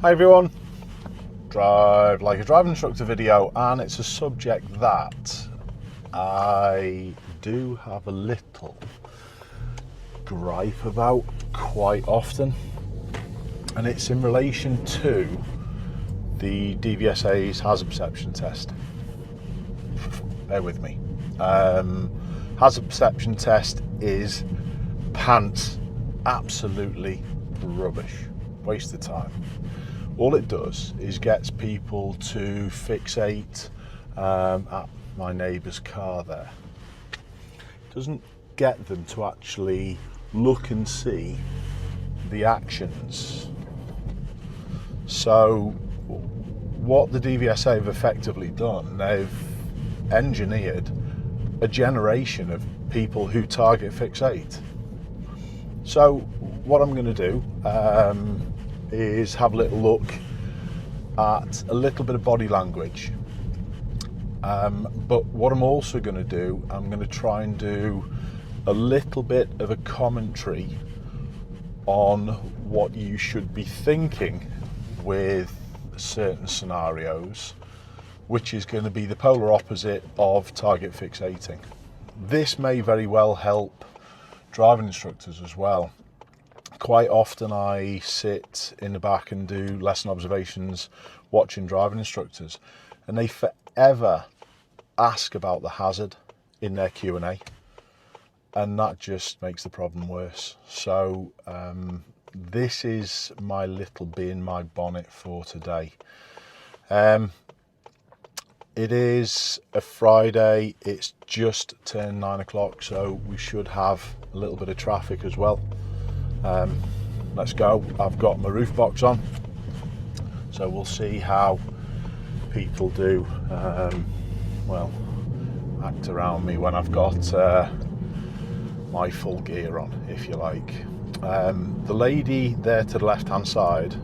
Hi everyone, Drive Like a Driving Instructor video, and it's a subject that I do have a little gripe about quite often, and it's in relation to the DVSA's hazard perception test. Bear with me. Hazard perception test is pants absolutely rubbish, waste of time. All it does is gets people to fixate at my neighbour's car there. It doesn't get them to actually look and see the actions. So what the DVSA have effectively done, they've engineered a generation of people who target fixate. So what I'm going to do is have a little look at a little bit of body language, but what I'm also going to do, I'm going to try and do a little bit of a commentary on what you should be thinking with certain scenarios, which is going to be the polar opposite of target fixating. This may very well help driving instructors as well. Quite often I sit in the back and do lesson observations watching driving instructors, and they forever ask about the hazard in their Q&A, and that just makes the problem worse. So this is my little bee in my bonnet for today. It is a Friday, it's just turned 9 o'clock, so we should have a little bit of traffic as well. Let's go. I've got my roof box on, so we'll see how people do act around me when I've got my full gear on, if you like. The lady there to the left hand side,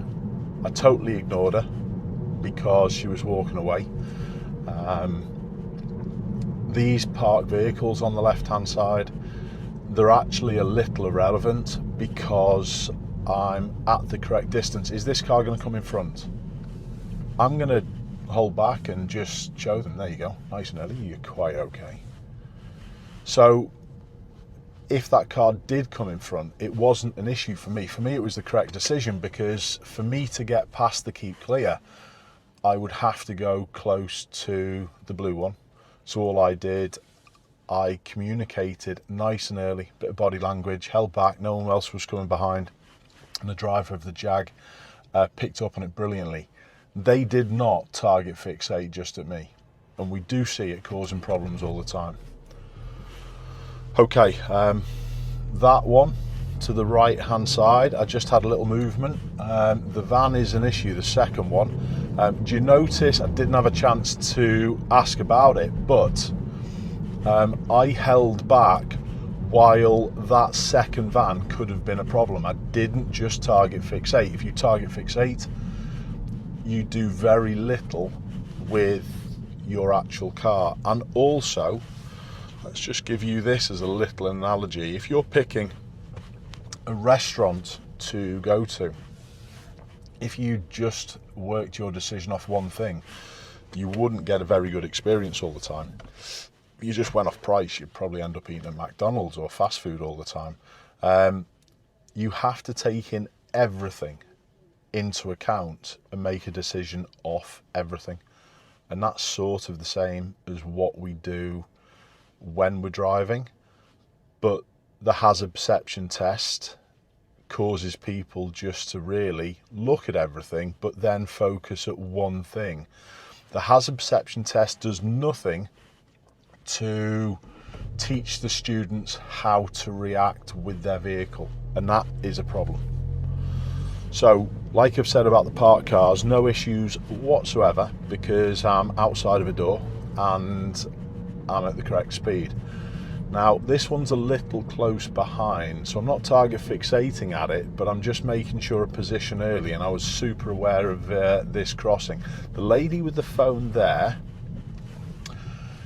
I totally ignored her because she was walking away. These parked vehicles on the left hand side, they're actually a little irrelevant because I'm at the correct distance. Is this car going to come in front? I'm going to hold back and just show them, there you go, nice and early, you're quite okay. So if that car did come in front, it wasn't an issue for me. For me, it was the correct decision, because for me to get past the keep clear, I would have to go close to the blue one. So all I did, I communicated nice and early, bit of body language, held back, no one else was coming behind, and the driver of the Jag picked up on it brilliantly. They did not target fixate just at me, and we do see it causing problems all the time. Okay, that one to the right hand side, I just had a little movement. The van is an issue, the second one. Do you notice I didn't have a chance to ask about it, but I held back while that second van could have been a problem. I didn't just target fixate. If you target fixate, you do very little with your actual car. And also, let's just give you this as a little analogy. If you're picking a restaurant to go to, if you just worked your decision off one thing, you wouldn't get a very good experience all the time. If you just went off price, you'd probably end up eating at McDonald's or fast food all the time. You have to take in everything into account and make a decision off everything. And that's sort of the same as what we do when we're driving. But the hazard perception test causes people just to really look at everything, but then focus at one thing. The hazard perception test does nothing to teach the students how to react with their vehicle, and that is a problem. So, like I've said about the parked cars, no issues whatsoever, because I'm outside of a door and I'm at the correct speed. Now, this one's a little close behind, so I'm not target fixating at it, but I'm just making sure a position early, and I was super aware of this crossing. The lady with the phone there,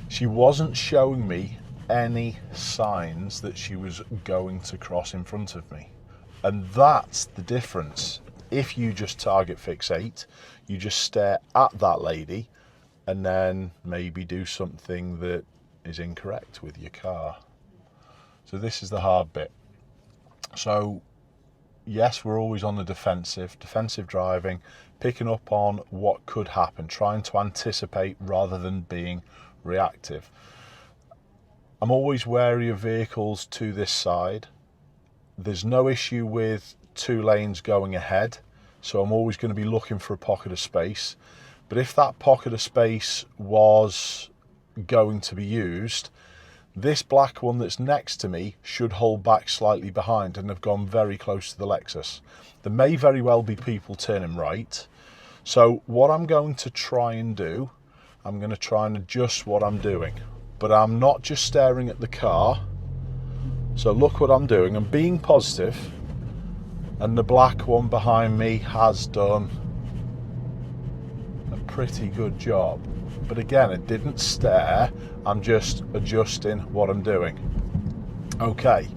she wasn't showing me any signs that she was going to cross in front of me. And that's the difference. if you just target fixate, you just stare at that lady and then maybe do something that is incorrect with your car. So this is the hard bit. So yes, we're always on the defensive driving, picking up on what could happen, trying to anticipate rather than being reactive. I'm always wary of vehicles to this side. There's no issue with 2 lanes going ahead, so I'm always going to be looking for a pocket of space. But if that pocket of space was going to be used, this black one that's next to me should hold back slightly behind and have gone very close to the Lexus. There may very well be people turning right. So what I'm going to try and do, I'm going to try and adjust what I'm doing. But I'm not just staring at the car. So look what I'm doing. I'm being positive, and the black one behind me has done a pretty good job. But again, it didn't stare. I'm just adjusting what I'm doing. Okay,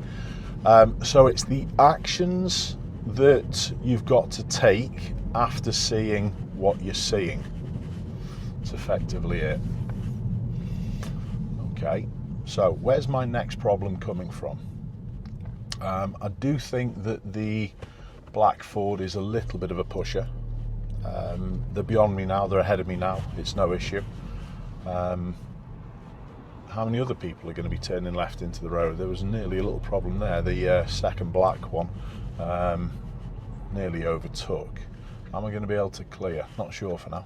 so it's the actions that you've got to take after seeing what you're seeing. That's effectively it. Okay, so where's my next problem coming from? I do think that the black Ford is a little bit of a pusher. They're beyond me now, they're ahead of me now, it's no issue. How many other people are going to be turning left into the road? There was nearly a little problem there. The second black one nearly overtook. Am I going to be able to clear? Not sure for now.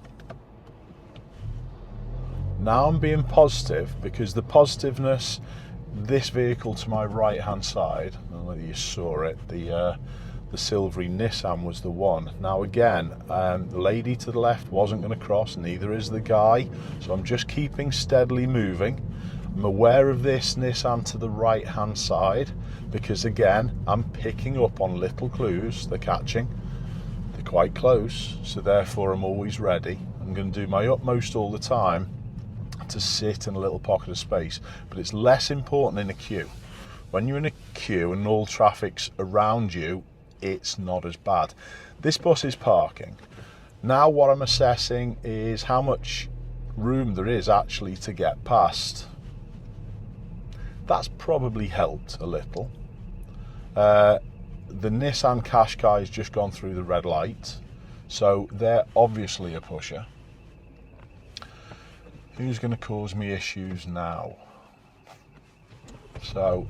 Now I'm being positive, because the positiveness, this vehicle to my right hand side, I don't know whether you saw it, the silvery Nissan was the one. Now again, the lady to the left wasn't going to cross, neither is the guy, so I'm just keeping steadily moving. I'm aware of this Nissan to the right hand side, because again, I'm picking up on little clues. They're catching, they're quite close, so therefore I'm always ready. I'm going to do my utmost all the time to sit in a little pocket of space, but it's less important in a queue. When you're in a queue and all traffic's around you, it's not as bad. This bus is parking. Now what I'm assessing is how much room there is actually to get past. That's probably helped a little. The Nissan Qashqai has just gone through the red light, so they're obviously a pusher. Who's going to cause me issues now? So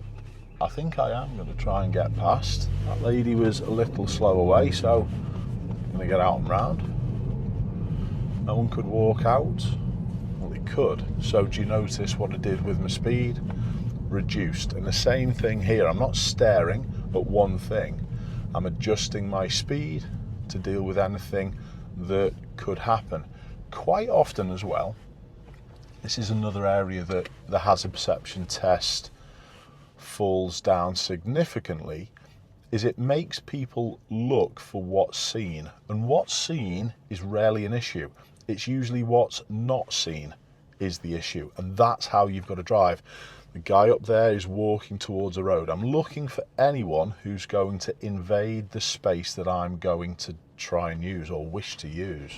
I think I am going to try and get past. That lady was a little slow away, so I'm going to get out and round. No one could walk out. Well, they could. So do you notice what I did with my speed? Reduced. And the same thing here. I'm not staring, but one thing. I'm adjusting my speed to deal with anything that could happen. Quite often as well, this is another area that the hazard perception test falls down significantly, is it makes people look for what's seen, and what's seen is rarely an issue. It's usually what's not seen is the issue, and that's how you've got to drive. The guy up there is walking towards a road. I'm looking for anyone who's going to invade the space that I'm going to try and use or wish to use.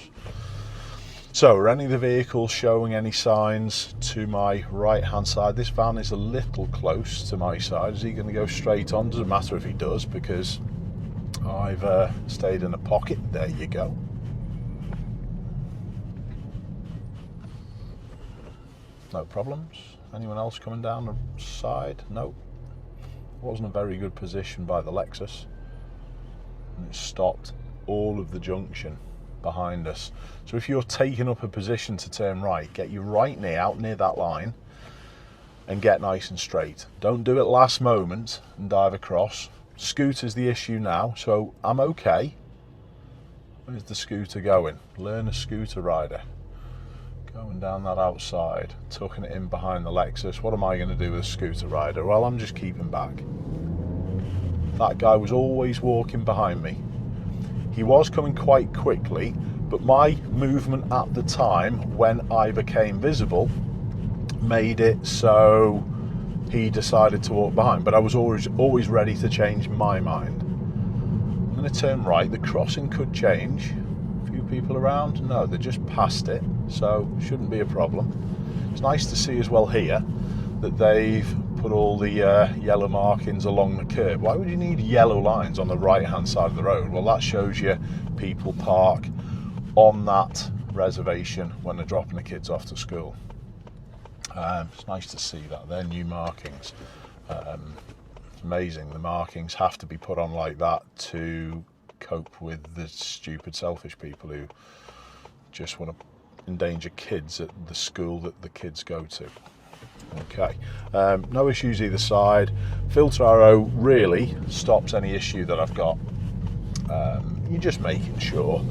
So are any of the vehicles showing any signs to my right hand side? This van is a little close to my side. Is he going to go straight on? Doesn't matter if he does, because I've stayed in a pocket. There you go. No problems. Anyone else coming down the side? No. Wasn't a very good position by the Lexus, and it stopped all of the junction behind us. So if you're taking up a position to turn right, get you right out near that line and get nice and straight. Don't do it last moment and dive across. Scooter's the issue now, so I'm okay. Where's the scooter going? Learn a scooter rider. Going down that outside, tucking it in behind the Lexus. What am I going to do with a scooter rider? Well, I'm just keeping back. That guy was always walking behind me. He was coming quite quickly, but my movement at the time, when I became visible, made it so he decided to walk behind. But I was always ready to change my mind. And going to turn right. The crossing could change. A few people around? No, they're just past it, so shouldn't be a problem. It's nice to see as well here that they've put all the yellow markings along the curb. Why would you need yellow lines on the right hand side of the road? Well, that shows you people park on that reservation when they're dropping the kids off to school. It's nice to see that. They're new markings. It's amazing. The markings have to be put on like that to cope with the stupid, selfish people who just want to endanger kids at the school that the kids go to. Okay, no issues either side. Filter arrow really stops any issue that I've got. You're just making sure.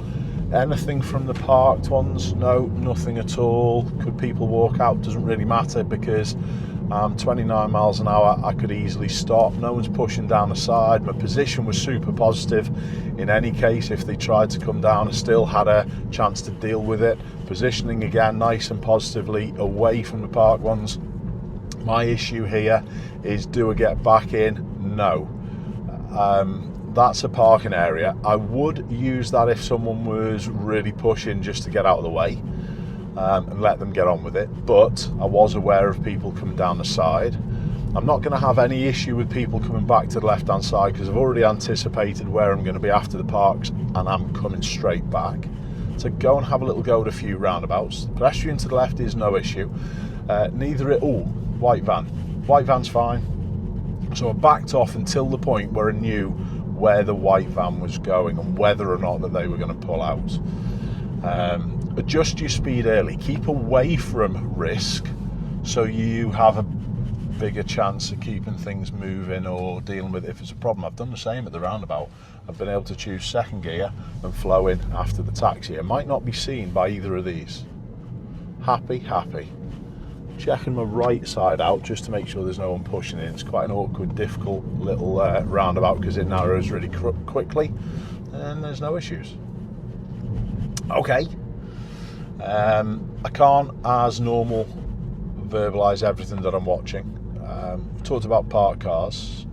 Anything from the parked ones? No, nothing at all. Could people walk out? Doesn't really matter, because 29 miles an hour, I could easily stop. No one's pushing down the side. My position was super positive. In any case, if they tried to come down, I still had a chance to deal with it. Positioning again, nice and positively away from the parked ones. My issue here is, do I get back in? No. That's a parking area. I would use that if someone was really pushing just to get out of the way, and let them get on with it. But I was aware of people coming down the side. I'm not going to have any issue with people coming back to the left hand side, because I've already anticipated where I'm going to be after the parks, and I'm coming straight back. So go and have a little go at a few roundabouts. Pedestrian to the left is no issue. White van. White van's fine. So I backed off until the point where I knew where the white van was going and whether or not that they were going to pull out. Adjust your speed early. Keep away from risk so you have a bigger chance of keeping things moving or dealing with it if it's a problem. I've done the same at the roundabout. I've been able to choose second gear and flow in after the taxi. It might not be seen by either of these. Happy. Checking my right side out just to make sure there's no one pushing in. It's quite an awkward, difficult little roundabout because it narrows really quickly, and there's no issues. Okay. I can't, as normal, verbalise everything that I'm watching. We talked about parked cars,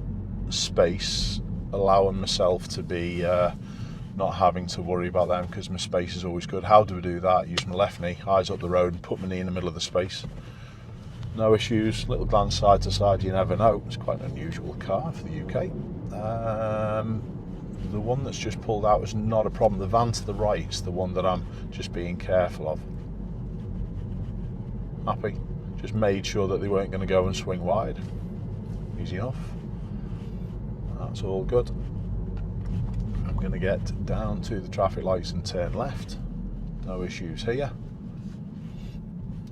space, allowing myself to be not having to worry about them because my space is always good. How do I do that? Use my left knee, eyes up the road, and put my knee in the middle of the space. No issues. Little glance side to side, you never know. It's quite an unusual car for the UK. The one that's just pulled out is not a problem. The van to the right is the one that I'm just being careful of. Happy. Just made sure that they weren't going to go and swing wide. Easy enough. That's all good. I'm going to get down to the traffic lights and turn left. No issues here.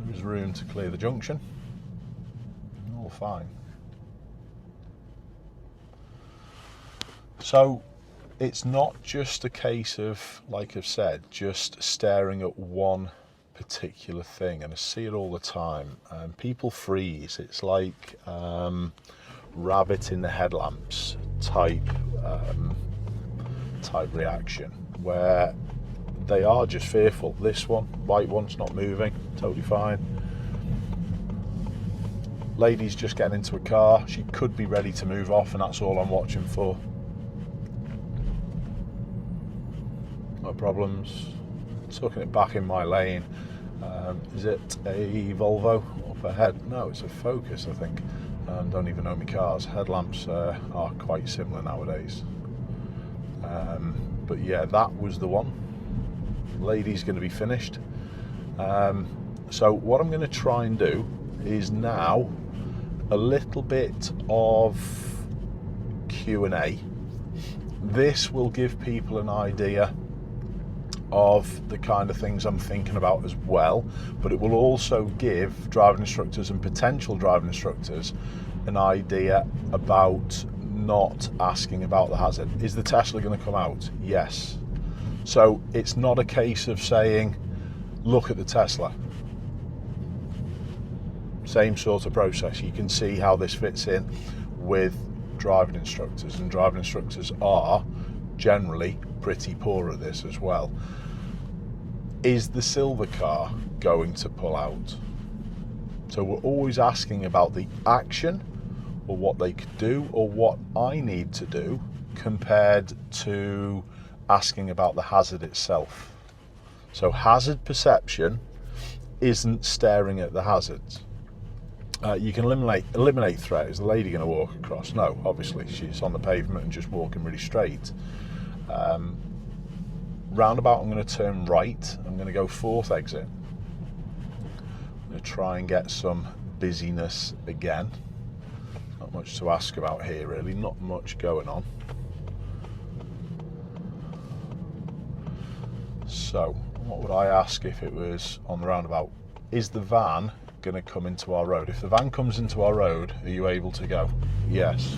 There's room to clear the junction. All fine. So it's not just a case of, like I've said, just staring at one particular thing, and I see it all the time. People freeze. It's like rabbit in the headlamps type reaction, where they are just fearful. This one, white one's not moving, totally fine. Lady's just getting into a car. She could be ready to move off, and that's all I'm watching for. No problems. Tucking it back in my lane. Is it a Volvo up ahead? No, it's a Focus, I think. Don't even know my cars. Headlamps are quite similar nowadays. But yeah, that was the one. Lady's going to be finished. So what I'm going to try and do is now a little bit of Q&A. This will give people an idea of the kind of things I'm thinking about as well, but it will also give driving instructors and potential driving instructors an idea about not asking about the hazard. Is the Tesla going to come out? Yes. So it's not a case of saying, look at the Tesla. Same sort of process. You can see how this fits in with driving instructors, and driving instructors are generally pretty poor at this as well. Is the silver car going to pull out? So we're always asking about the action, or what they could do, or what I need to do compared to asking about the hazard itself. So hazard perception isn't staring at the hazards. You can eliminate threat. Is the lady going to walk across? No, obviously she's on the pavement and just walking really straight. Roundabout, I'm going to turn right. I'm going to go fourth exit. I'm going to try and get some busyness again. Not much to ask about here really, not much going on. So what would I ask if it was on the roundabout? Is the van going to come into our road? If the van comes into our road, are you able to go? Yes.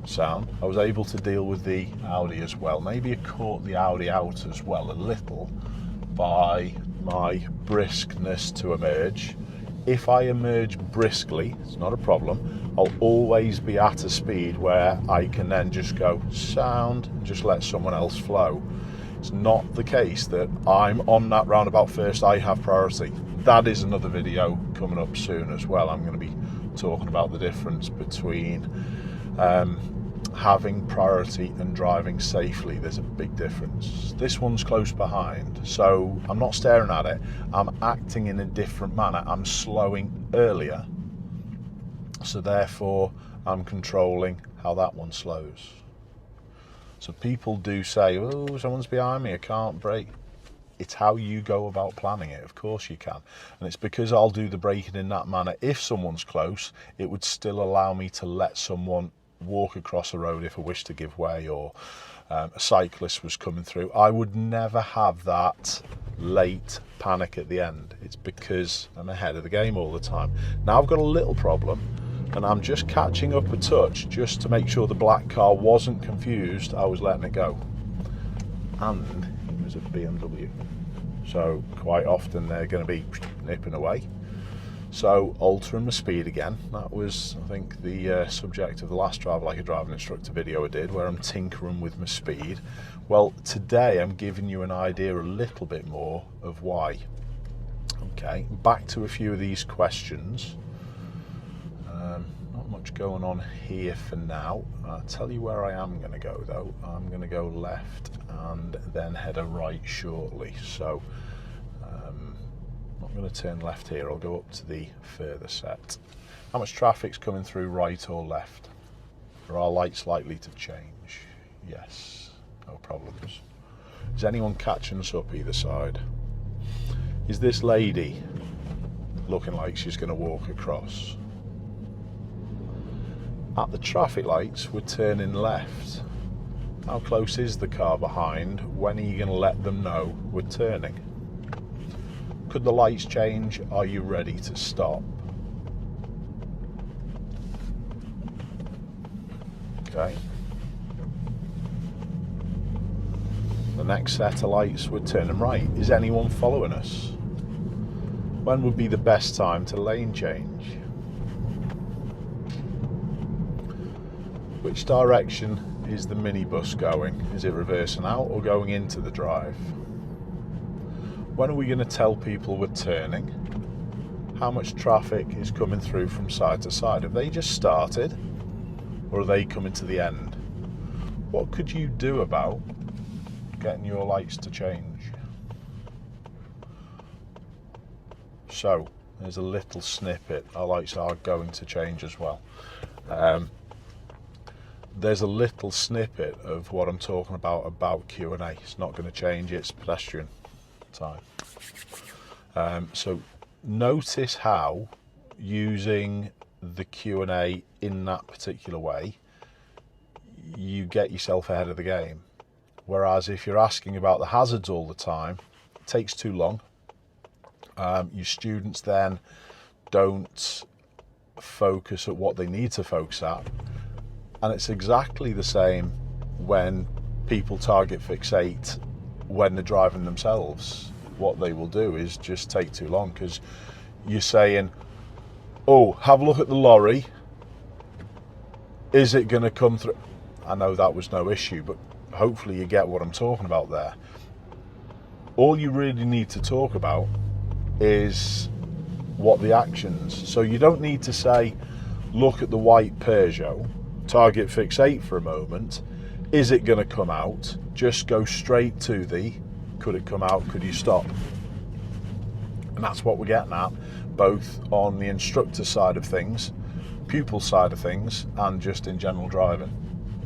Sound. I was able to deal with the Audi as well. Maybe I caught the Audi out as well a little by my briskness to emerge. If I emerge briskly, it's not a problem. I'll always be at a speed where I can then just go sound and just let someone else flow. It's not the case that I'm on that roundabout first, I have priority. That is another video coming up soon as well. I'm going to be talking about the difference between having priority and driving safely. There's a big difference. This one's close behind, so I'm not staring at it. I'm acting in a different manner. I'm slowing earlier, so therefore I'm controlling how that one slows. So people do say, oh, someone's behind me, I can't brake. It's how you go about planning it. Of course you can. And it's because I'll do the braking in that manner. If someone's close, it would still allow me to let someone walk across a road if I wish to give way, or a cyclist was coming through. I would never have that late panic at the end. It's because I'm ahead of the game all the time. Now I've got a little problem, and I'm just catching up a touch just to make sure the black car wasn't confused. I was letting it go. And it was a BMW. So quite often they're going to be nipping away. So altering the speed again. That was, I think, the subject of the last Drive Like a Driving Instructor video I did, where I'm tinkering with my speed. Well, today I'm giving you an idea a little bit more of why. Okay, back to a few of these questions. Not much going on here for now. I'll tell you where I am going to go though. I'm going to go left and then head a right shortly. So I'm not going to turn left here. I'll go up to the further set. How much traffic's coming through right or left? Are our lights likely to change? Yes, no problems. Is anyone catching us up either side? Is this lady looking like she's going to walk across? At the traffic lights, we're turning left. How close is the car behind? When are you going to let them know we're turning? Could the lights change? Are you ready to stop? Okay. The next set of lights, we're turning right. Is anyone following us? When would be the best time to lane change? Which direction is the minibus going? Is it reversing out or going into the drive? When are we going to tell people we're turning? How much traffic is coming through from side to side? Have they just started, or are they coming to the end? What could you do about getting your lights to change? So there's a little snippet. Our lights are going to change as well. There's a little snippet of what I'm talking about Q&A. It's not going to change, it's pedestrian time. So notice how using the Q&A in that particular way, you get yourself ahead of the game. Whereas if you're asking about the hazards all the time, it takes too long. Your students then don't focus at what they need to focus at. And it's exactly the same when people target fixate when they're driving themselves. What they will do is just take too long, because you're saying, oh, have a look at the lorry. Is it going to come through? I know that was no issue, but hopefully you get what I'm talking about there. All you really need to talk about is what the actions. So you don't need to say, look at the white Peugeot target fixate for a moment. Is it going to come out? Just go straight to the, could it come out, could you stop? And that's what we're getting at, both on the instructor side of things, pupil side of things, and just in general driving.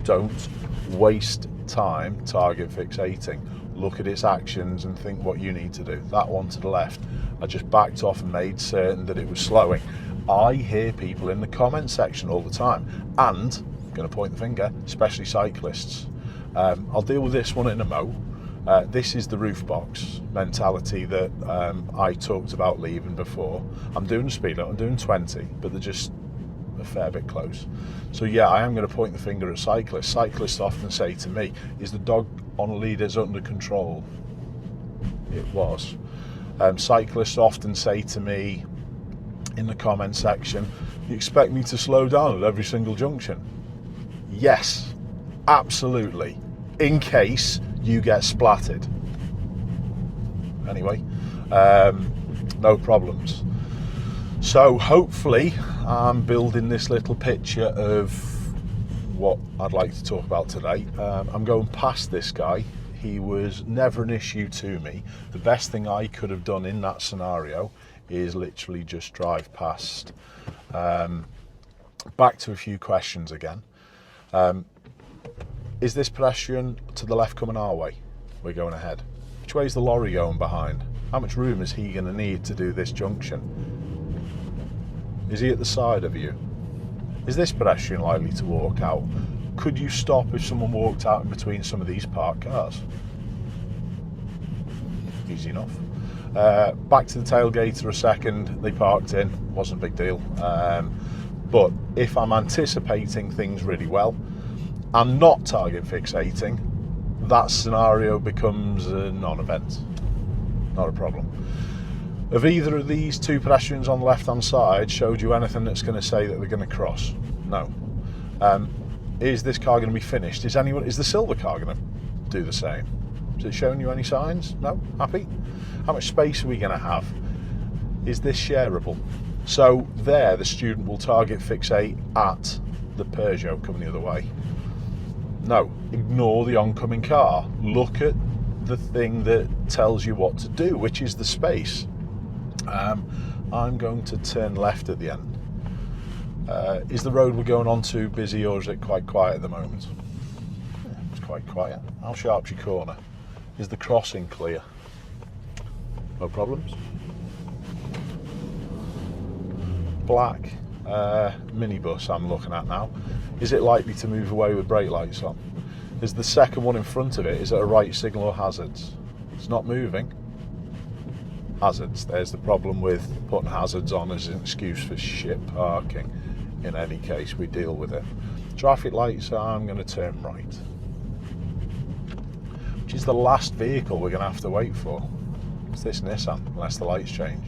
Don't waste time target fixating. Look at its actions and think what you need to do. That one to the left, I just backed off and made certain that it was slowing. I hear people in the comment section all the time, and I'm going to point the finger, especially cyclists. I'll deal with this one in a mo. This is the roof box mentality that I talked about leaving before. I'm doing a speed limit, I'm doing 20, but they're just a fair bit close. So yeah, I am going to point the finger at cyclists. Cyclists often say to me, is the dog on leaders under control? It was. Cyclists often say to me in the comment section, you expect me to slow down at every single junction? Yes, absolutely, in case you get splatted. Anyway, no problems. So hopefully I'm building this little picture of what I'd like to talk about today. I'm going past this guy. He was never an issue to me. The best thing I could have done in that scenario is literally just drive past. Back to a few questions again. Is this pedestrian to the left coming our way? We're going ahead. Which way is the lorry going behind? How much room is he going to need to do this junction? Is he at the side of you? Is this pedestrian likely to walk out? Could you stop if someone walked out in between some of these parked cars? Easy enough. Back to the tailgater a second. They parked in, wasn't a big deal. But if I'm anticipating things really well and not target fixating, that scenario becomes a non-event. Not a problem. Have either of these two pedestrians on the left-hand side showed you anything that's going to say that they're going to cross? No. Is this car going to be finished? Is the silver car going to do the same? Has it shown you any signs? No? Happy? How much space are we going to have? Is this shareable? So there, the student will target fixate at the Peugeot coming the other way. No, ignore the oncoming car. Look at the thing that tells you what to do, which is the space. I'm going to turn left at the end. Is the road we're going on too busy, or is it quite quiet at the moment? Yeah, it's quite quiet. How sharp's your corner? Is the crossing clear? No problems. Black minibus I'm looking at now. Is it likely to move away with brake lights on? Is the second one in front of it, is it a right signal or hazards? It's not moving. Hazards. There's the problem with putting hazards on as an excuse for shit parking. In any case, we deal with it. Traffic lights, I'm going to turn right. Which is the last vehicle we're going to have to wait for. It's this Nissan, unless the lights change.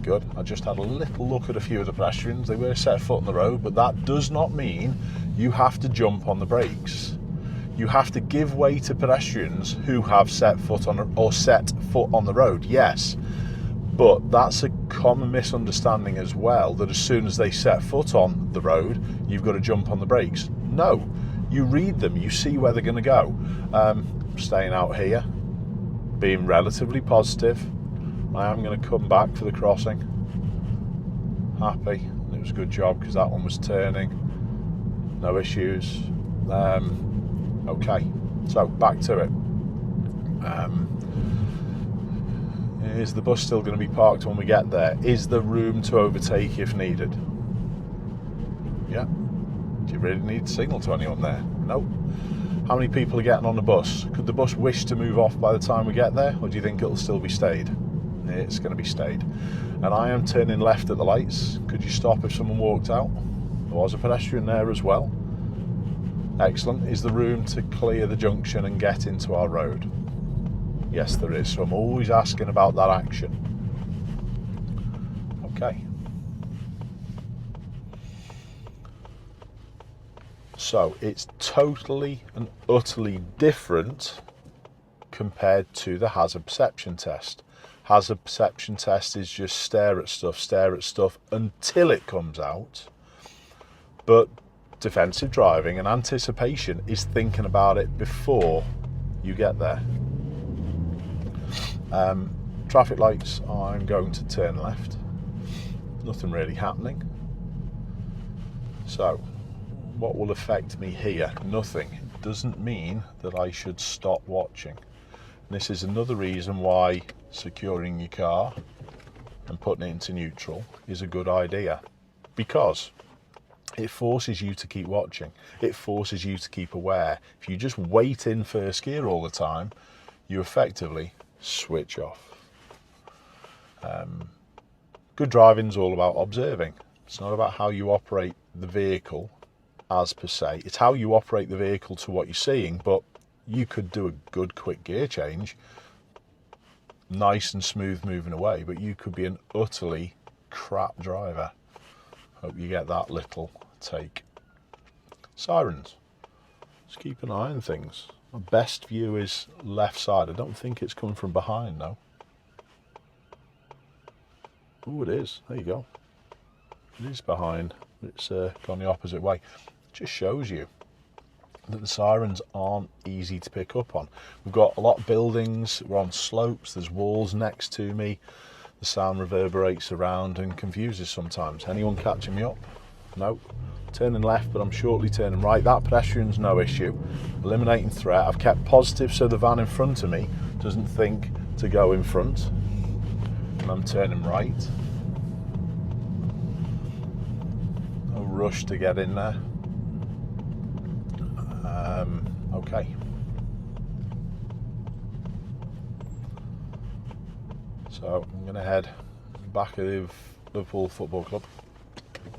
Good. I just had a little look at a few of the pedestrians. They were set foot on the road, but that does not mean you have to jump on the brakes. You have to give way to pedestrians who have set foot on the road, yes. But that's a common misunderstanding as well, that as soon as they set foot on the road, you've got to jump on the brakes. No, you read them, you see where they're going to go. Staying out here, being relatively positive. I am going to come back for the crossing. Happy. It was a good job because that one was turning. No issues. Okay, so back to it. Is the bus still going to be parked when we get there? Is there room to overtake if needed? Yeah. Do you really need to signal to anyone there? No. How many people are getting on the bus? Could the bus wish to move off by the time we get there, or do you think it'll still be stayed? It's going to be stayed. And I am turning left at the lights. Could you stop if someone walked out? There was a pedestrian there as well. Excellent. Is there room to clear the junction and get into our road? Yes, there is. So I'm always asking about that action. Okay. So it's totally and utterly different compared to the hazard perception test. Hazard perception test is just stare at stuff until it comes out. But defensive driving, and anticipation is thinking about it before you get there. Traffic lights, I'm going to turn left. Nothing really happening. So what will affect me here? Nothing. It doesn't mean that I should stop watching. This is another reason why securing your car and putting it into neutral is a good idea, because it forces you to keep watching. It forces you to keep aware. If you just wait in first gear all the time, you effectively switch off. Good driving is all about observing. It's not about how you operate the vehicle as per se. It's how you operate the vehicle to what you're seeing, but you could do a good quick gear change, nice and smooth moving away, but you could be an utterly crap driver. Hope you get that little take. Sirens. Just keep an eye on things. My best view is left side. I don't think it's coming from behind though. Oh, it is. There you go. It is behind. It's gone the opposite way. It just shows you that the sirens aren't easy to pick up on. We've got a lot of buildings. We're on slopes. There's walls next to me. The sound reverberates around and confuses sometimes. Anyone catching me up? No. Turning left, but I'm shortly turning right. That pedestrian's no issue. Eliminating threat. I've kept positive so the van in front of me doesn't think to go in front. And I'm turning right. No rush to get in there. Okay. So I'm going to head back of Liverpool Football Club,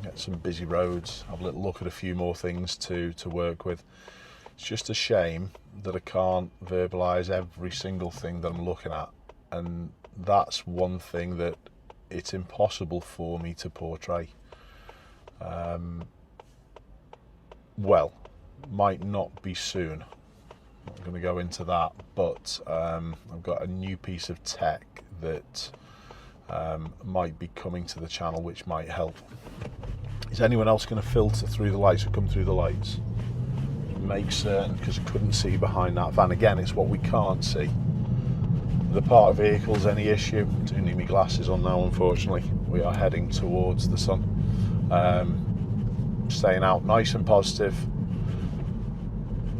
get some busy roads, have a little look at a few more things to work with. It's just a shame that I can't verbalise every single thing that I'm looking at, and that's one thing that it's impossible for me to portray. Well, might not be soon. I'm not going to go into that, but I've got a new piece of tech that might be coming to the channel, which might help. Is anyone else going to filter through the lights or come through the lights? Make certain, because I couldn't see behind that van. Again, it's what we can't see. The parked vehicles, any issue? Do need my glasses on now, unfortunately. We are heading towards the sun. Staying out nice and positive.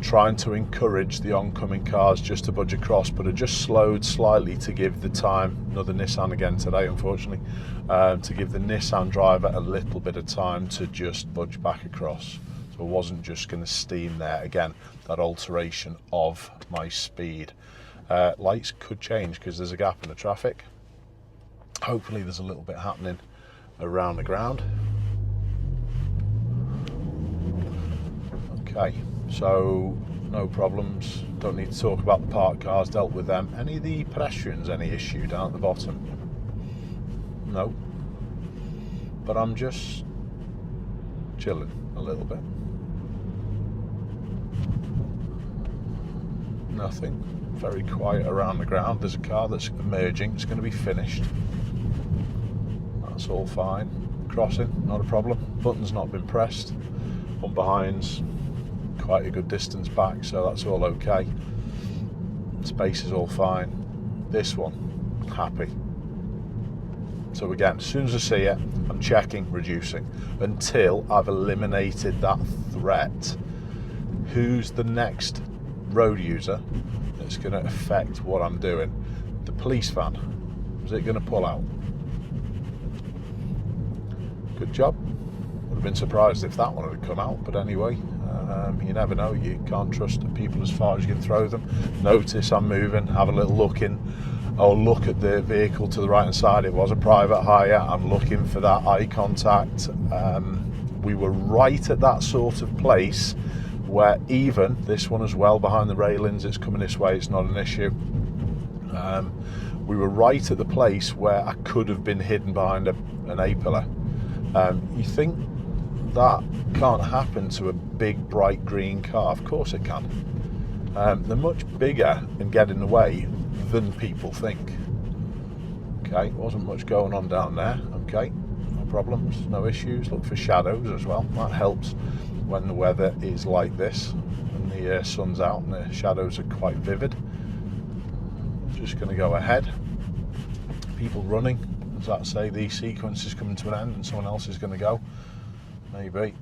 Trying to encourage the oncoming cars just to budge across, but I just slowed slightly to give the time, another Nissan again today unfortunately, to give the Nissan driver a little bit of time to just budge back across. So I wasn't just going to steam there. Again, that alteration of my speed. Lights could change because there's a gap in the traffic. Hopefully there's a little bit happening around the ground. Okay. So no problems, don't need to talk about the parked cars, dealt with them. Any of the pedestrians, any issue down at the bottom? No, but I'm just chilling a little bit. Nothing, very quiet around the ground. There's a car that's emerging, it's going to be finished. That's all fine. Crossing, not a problem. Button's not been pressed. One behind's quite a good distance back, so that's all okay. Space is all fine. This one, happy. So again, as soon as I see it, I'm checking, reducing, until I've eliminated that threat. Who's the next road user that's going to affect what I'm doing? The police van. Is it going to pull out? Good job. Would have been surprised if that one had come out, but anyway, you never know. You can't trust people as far as you can throw them. Notice I'm moving, have a little look in, or look at the vehicle to the right hand side. It was a private hire. I'm looking for that eye contact. We were right at that sort of place where even this one as well, behind the railings, it's coming this way, it's not an issue. We were right at the place where I could have been hidden behind an A-pillar. You think that can't happen to a big bright green car? Of course it can. They're much bigger and get in the way than people think. Okay, wasn't much going on down there. Okay, no problems, no issues. Look for shadows as well. That helps when the weather is like this and the sun's out and the shadows are quite vivid. I'm just going to go ahead. People running, as that say, the sequence is coming to an end and someone else is going to go. Maybe.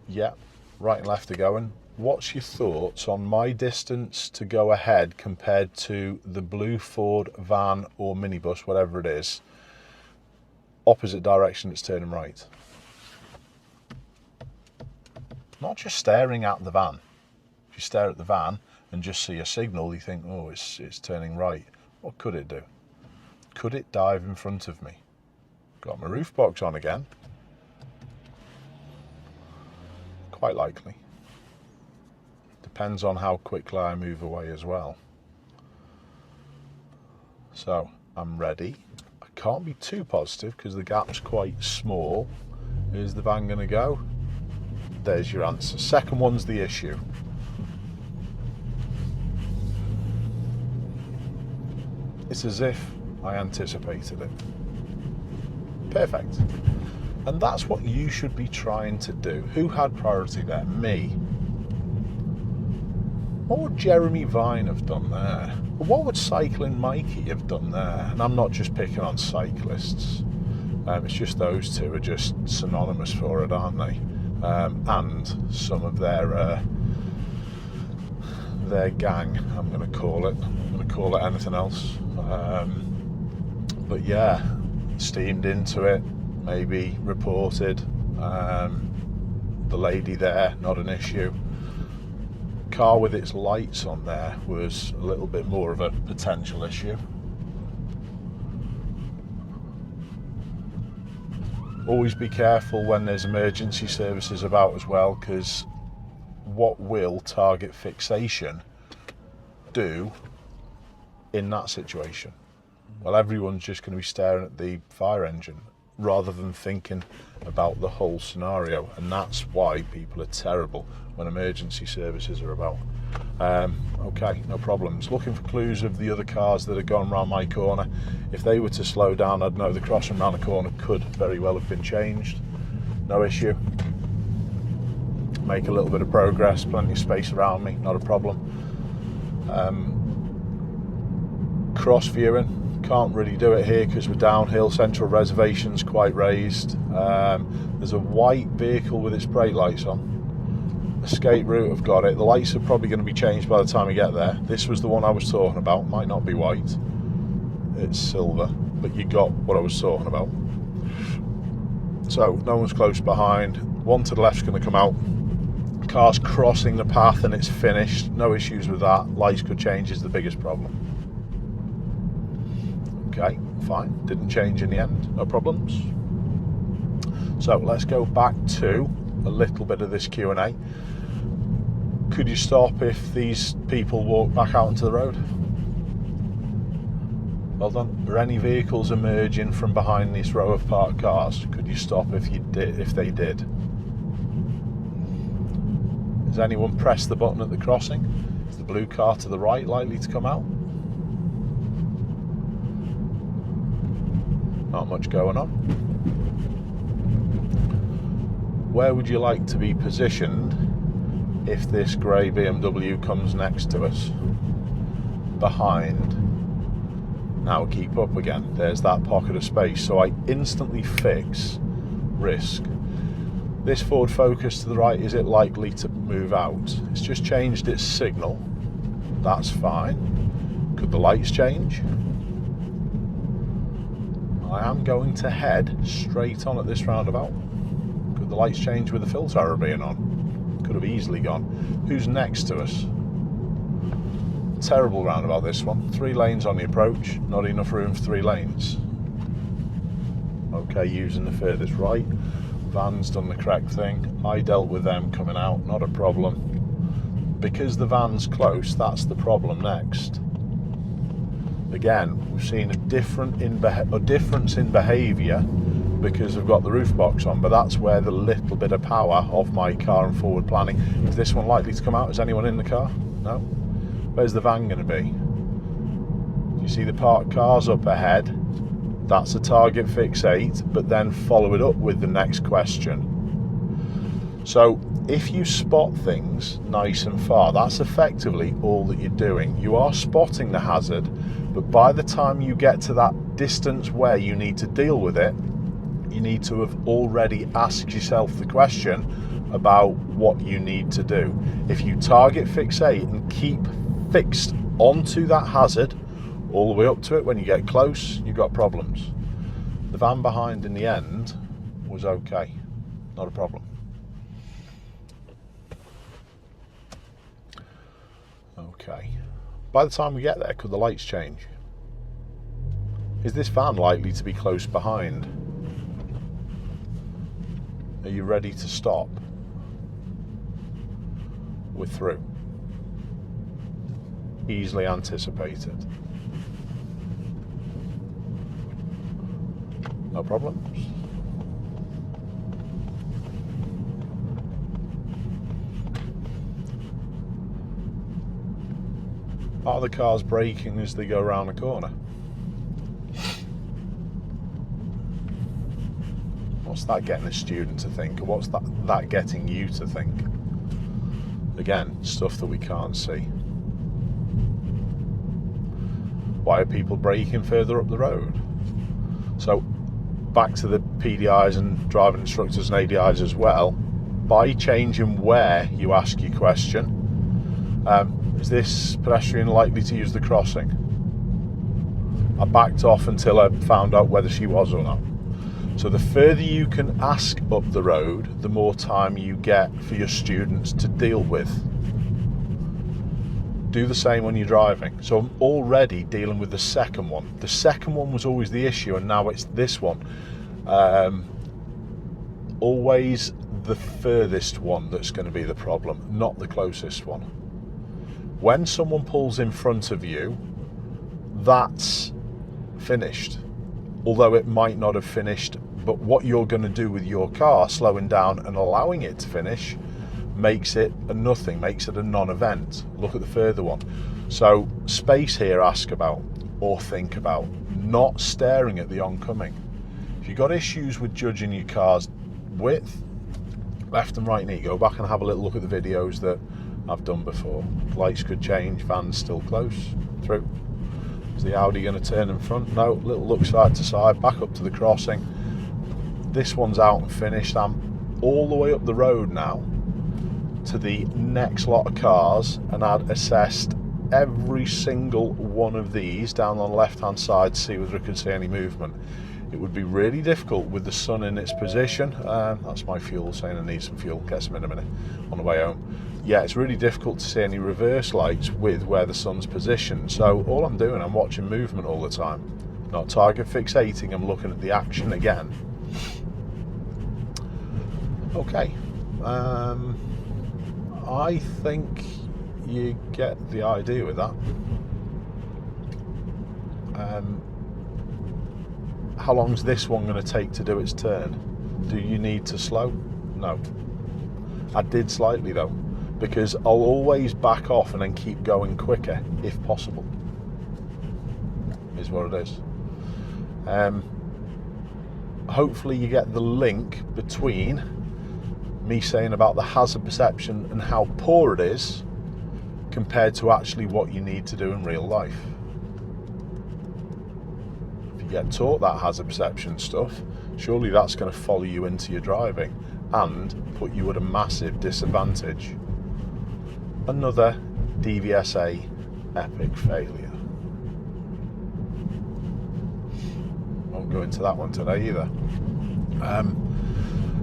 Yeah, right and left are going. What's your thoughts on my distance to go ahead compared to the blue Ford van or minibus, whatever it is, opposite direction it's turning right? Not just staring at the van. If you stare at the van and just see a signal, you think, oh, it's turning right. What could it do? Could it dive in front of me? Got my roof box on again. Quite likely. Depends on how quickly I move away as well. So I'm ready. I can't be too positive because the gap's quite small. Is the van going to go? There's your answer. Second one's the issue. It's as if I anticipated it. Perfect. And that's what you should be trying to do. Who had priority there? Me. What would Jeremy Vine have done there? What would Cycling Mikey have done there? And I'm not just picking on cyclists. It's just those two are just synonymous for it, aren't they? And some of their gang, I'm going to call it. I'm going to call it anything else. But yeah, steamed into it, maybe reported. The lady there, not an issue. Car with its lights on there was a little bit more of a potential issue. Always be careful when there's emergency services about as well, because what will target fixation do in that situation? Well, everyone's just going to be staring at the fire engine rather than thinking about the whole scenario, and that's why people are terrible when emergency services are about. Okay, no problems. Looking for clues of the other cars that have gone round my corner. If they were to slow down, I'd know the crossing round the corner could very well have been changed. No issue. Make a little bit of progress, plenty of space around me, not a problem. Cross viewing. Can't really do it here because we're downhill. Central reservation's quite raised. There's a white vehicle with its brake lights on. Escape route, I've got it. The lights are probably going to be changed by the time we get there. This was the one I was talking about. Might not be white. It's silver, but you got what I was talking about. So no one's close behind. One to the left's going to come out. Car's crossing the path and it's finished. No issues with that. Lights could change is the biggest problem. Okay, fine. Didn't change in the end. No problems. So let's go back to a little bit of this Q&A. Could you stop if these people walk back out into the road? Well done. Are any vehicles emerging from behind this row of parked cars? Could you stop if they did? Has anyone pressed the button at the crossing? Is the blue car to the right likely to come out? Not much going on. Where would you like to be positioned if this grey BMW comes next to us? Behind. Now keep up again. There's that pocket of space. So I instantly fix risk. This Ford Focus to the right, is it likely to move out? It's just changed its signal. That's fine. Could the lights change? I am going to head straight on at this roundabout. Could the lights change with the filter being on? Could have easily gone. Who's next to us? Terrible roundabout, this one. 3 lanes on the approach, not enough room for 3 lanes. Okay, using the furthest right. Van's done the correct thing. I dealt with them coming out, not a problem. Because the van's close, that's the problem next. Again, we've seen a difference in behaviour because we've got the roof box on, but that's where the little bit of power of my car and forward planning. Is this one likely to come out? Is anyone in the car? No. Where's the van going to be? Do you see the parked cars up ahead? That's a target fixate, but then follow it up with the next question. So if you spot things nice and far, that's effectively all that you're doing. You are spotting the hazard, but by the time you get to that distance where you need to deal with it, you need to have already asked yourself the question about what you need to do. If you target fixate and keep fixed onto that hazard all the way up to it, when you get close, you've got problems. The van behind in the end was okay, not a problem. Okay, by the time we get there, could the lights change? Is this van likely to be close behind? Are you ready to stop? We're through. Easily anticipated. No problems. Part of the car's braking as they go around the corner. What's that getting a student to think? Or what's that getting you to think? Again, stuff that we can't see. Why are people braking further up the road? So, back to the PDIs and driving instructors and ADIs as well, by changing where you ask your question, is this pedestrian likely to use the crossing? I backed off until I found out whether she was or not. So the further you can ask up the road, the more time you get for your students to deal with. Do the same when you're driving. So I'm already dealing with the second one. The second one was always the issue, and now it's this one. Always the furthest one that's going to be the problem, not the closest one. When someone pulls in front of you, that's finished. Although it might not have finished, but what you're going to do with your car, slowing down and allowing it to finish, makes it a nothing, makes it a non-event. Look at the further one. So space here, ask about or think about, not staring at the oncoming. If you've got issues with judging your car's width, left and right knee, go back and have a little look at the videos that I've done before. Lights could change, van's still close, through. Is the Audi going to turn in front? No, little look side to side, back up to the crossing. This one's out and finished. I'm all the way up the road now to the next lot of cars, and I'd assessed every single one of these down on the left hand side to see whether I could see any movement. It would be really difficult with the sun in its position. That's my fuel saying I need some fuel. Get some in a minute on the way home. Yeah, it's really difficult to see any reverse lights with where the sun's positioned. So all I'm doing, I'm watching movement all the time. Not target fixating, I'm looking at the action again. Okay. I think you get the idea with that. How long's this one going to take to do its turn? Do you need to slow? No. I did slightly though, because I'll always back off and then keep going quicker if possible. Is what it is. Hopefully you get the link between me saying about the hazard perception and how poor it is compared to actually what you need to do in real life. If you get taught that hazard perception stuff, surely that's going to follow you into your driving and put you at a massive disadvantage. Another DVSA epic failure. Won't go into that one today either.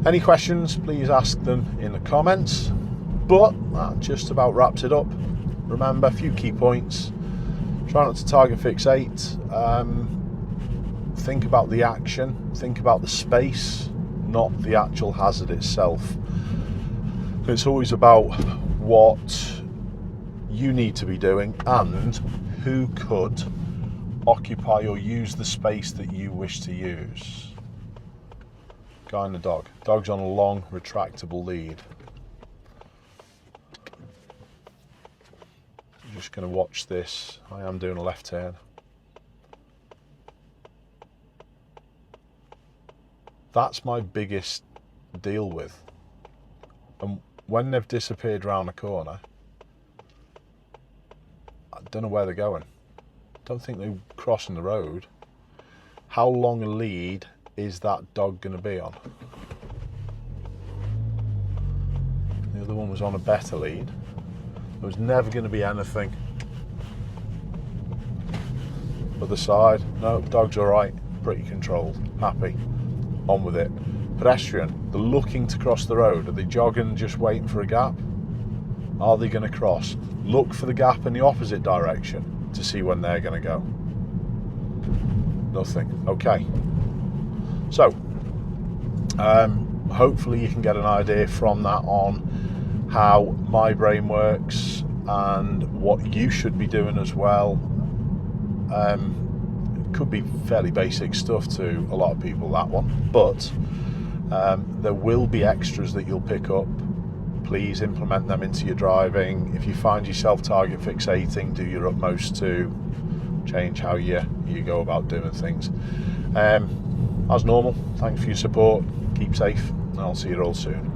Any questions, please ask them in the comments. But that just about wraps it up. Remember, a few key points. Try not to target fixate. Think about the action. Think about the space, not the actual hazard itself. It's always about what you need to be doing and who could occupy or use the space that you wish to use. Guy and the dog. Dog's on a long retractable lead. I'm just going to watch this. I am doing a left turn. That's my biggest deal with. And when they've disappeared round the corner, I don't know where they're going. Don't think they're crossing the road. How long a lead is that dog going to be on? The other one was on a better lead. There was never going to be anything. Other side, no, dog's all right, pretty controlled, happy, on with it. Pedestrian, they're looking to cross the road. Are they jogging, just waiting for a gap? Are they going to cross? Look for the gap in the opposite direction to see when they're going to go. Nothing. Okay. So, hopefully you can get an idea from that on how my brain works and what you should be doing as well. It could be fairly basic stuff to a lot of people, that one, but there will be extras that you'll pick up. Please implement them into your driving. If you find yourself target fixating, do your utmost to change how you go about doing things. As normal, thanks for your support, keep safe, and I'll see you all soon.